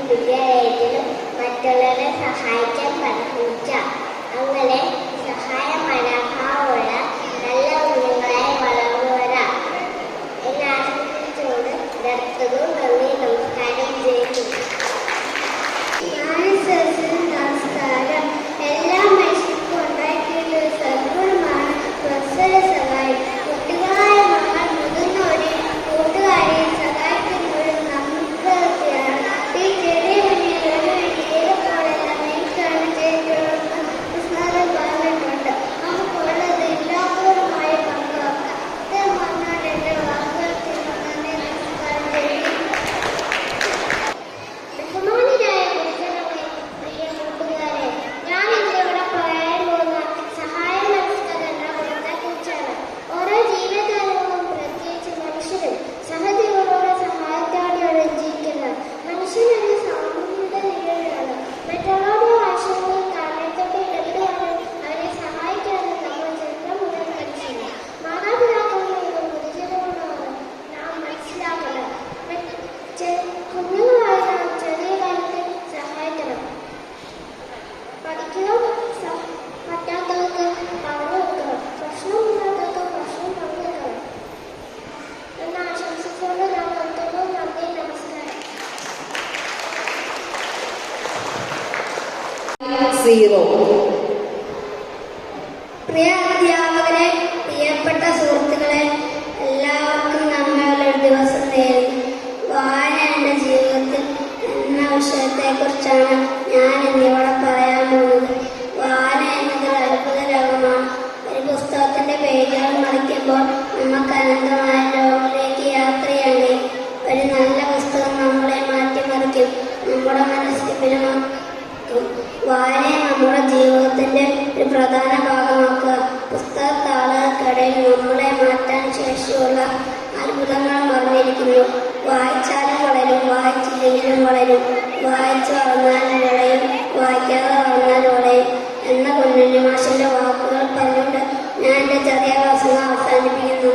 വിദ്യാലയത്തിലും മറ്റുള്ളവരെ സഹായിക്കാൻ പഠിപ്പിച്ച അങ്ങനെ സഹായ മനോഭാവമുള്ള നല്ല കുഞ്ഞുങ്ങളായി വളർന്നുവരാ എന്നെ ആശംസിച്ചുകൊണ്ട് നിർത്തുന്നു. നന്ദി, നമസ്കാരം. നമസ്കാരം. എല്ലാ മനുഷ്യർക്കും ഉണ്ടാക്കിയുള്ള ഒരു സദ്ഗുണമാണ് പ്രസര സഹായം. കുട്ടികളായ മകൾ മുതിർന്നവരെയും കൂട്ടുകാരെയും സഹായിക്കുന്നവരും നമുക്കാണ്. ഈ ചെറിയ കുഞ്ഞുങ്ങളുടെ ജീവിതപ്പോഴെല്ലാം എനിക്കാണ് ചെയ്തിട്ടുള്ളത് പറഞ്ഞിട്ടുണ്ട്. നമുക്കുള്ളത് ഇല്ലാത്തവരുമായി പങ്കുവെക്കാം. ഇത് വന്നാൽ എൻ്റെ വാക്കുകൾ തന്നെ നമസ്കാരം ചെയ്യും. ബഹുമാനിയായ ഗുരുജനങ്ങളെ, പ്രിയ കൂട്ടുകാരെ, ഞാൻ ഇന്നിവിടെ പറയാൻ പോകുന്ന സഹായ മനസ്കത എന്ന ഗുണത്തെക്കുറിച്ചാണ്. ഓരോ ജീവിതകാലവും പ്രത്യേകിച്ച് മനുഷ്യരും സഹജീവികളുടെ സഹായത്തോടെയാണ് ജീവിക്കുന്നത്. മനുഷ്യനെന്ന സാമൂഹിക നിലയിലാണ് മറ്റുള്ളവരുടെ ആശയങ്ങൾ കാരണത്തോടെ എടുക്കാനും അവരെ സഹായിക്കാനും നമ്മൾ ചെറുപ്പം മുതൽ പഠിച്ചില്ല. മാതാപിതാക്കളിൽ നിന്നും ഗുരുജനങ്ങളാണ് നാം മനസ്സിലാക്കുന്നത്. കുഞ്ഞുങ്ങളായ നാം ചെറിയ കാലത്തിൽ സഹായിക്കണം. പഠിക്കുക പറ്റാത്തവർക്ക് പറഞ്ഞു കൊടുക്കണം. പ്രശ്നമില്ലാത്തവർക്ക് പ്രശ്നം പറഞ്ഞു തരണം എന്ന് ആശംസിച്ചുകൊണ്ട് നാം നിർത്തുന്നു. നന്ദി, നമസ്കാരം. 0. പ്രിയ അധ്യാപകരെ, പ്രിയപ്പെട്ട സുഹൃത്തുക്കളെ, എല്ലാവർക്കും നന്മയുള്ളൊരു ദിവസം നേരുന്നു. വായന എൻ്റെ ജീവിതത്തിൽ എന്ന വിഷയത്തെക്കുറിച്ചാണ് ഞാൻ ഇന്നിവിടെ പറയാൻ പോകുന്നത്. വായന എന്നത് ഒരു അത്ഭുത ലോകമാണ്. ഒരു പുസ്തകത്തിൻ്റെ പേജുകൾ മറിക്കുമ്പോൾ നമുക്ക് അനന്തമായ ലോകത്തിലേക്ക് യാത്ര ചെയ്യണ്ടേ. ഒരു നല്ല പുസ്തകം നമ്മളെ മാറ്റിമറിക്കും, നമ്മുടെ മനസ്സിൽ പിന്മാക്കും. വായനയെ നമ്മുടെ ജീവിതത്തിൻ്റെ ഒരു പ്രധാന ഭാഗമാക്കുക. പുസ്തകത്താളുകൾക്കിടയിൽ നമ്മളെ മാറ്റാൻ ശേഷിയുള്ള അത്ഭുതങ്ങൾ മറന്നിരിക്കുന്നു. വായിച്ചാലും വളരും, വായിച്ചില്ലെങ്കിലും വളരും. വായിച്ചു വളർന്നാൽ വളയും, വായിക്കാതെ വളർന്നാൽ വളയും എന്ന കുഞ്ഞുണ്ണി മാഷിൻ്റെ വാക്കുകൾ പറഞ്ഞുകൊണ്ട് ഞാൻ എൻ്റെ ചെറിയ ക്ലാസ്സിൽ അവസാനിപ്പിക്കുന്നു.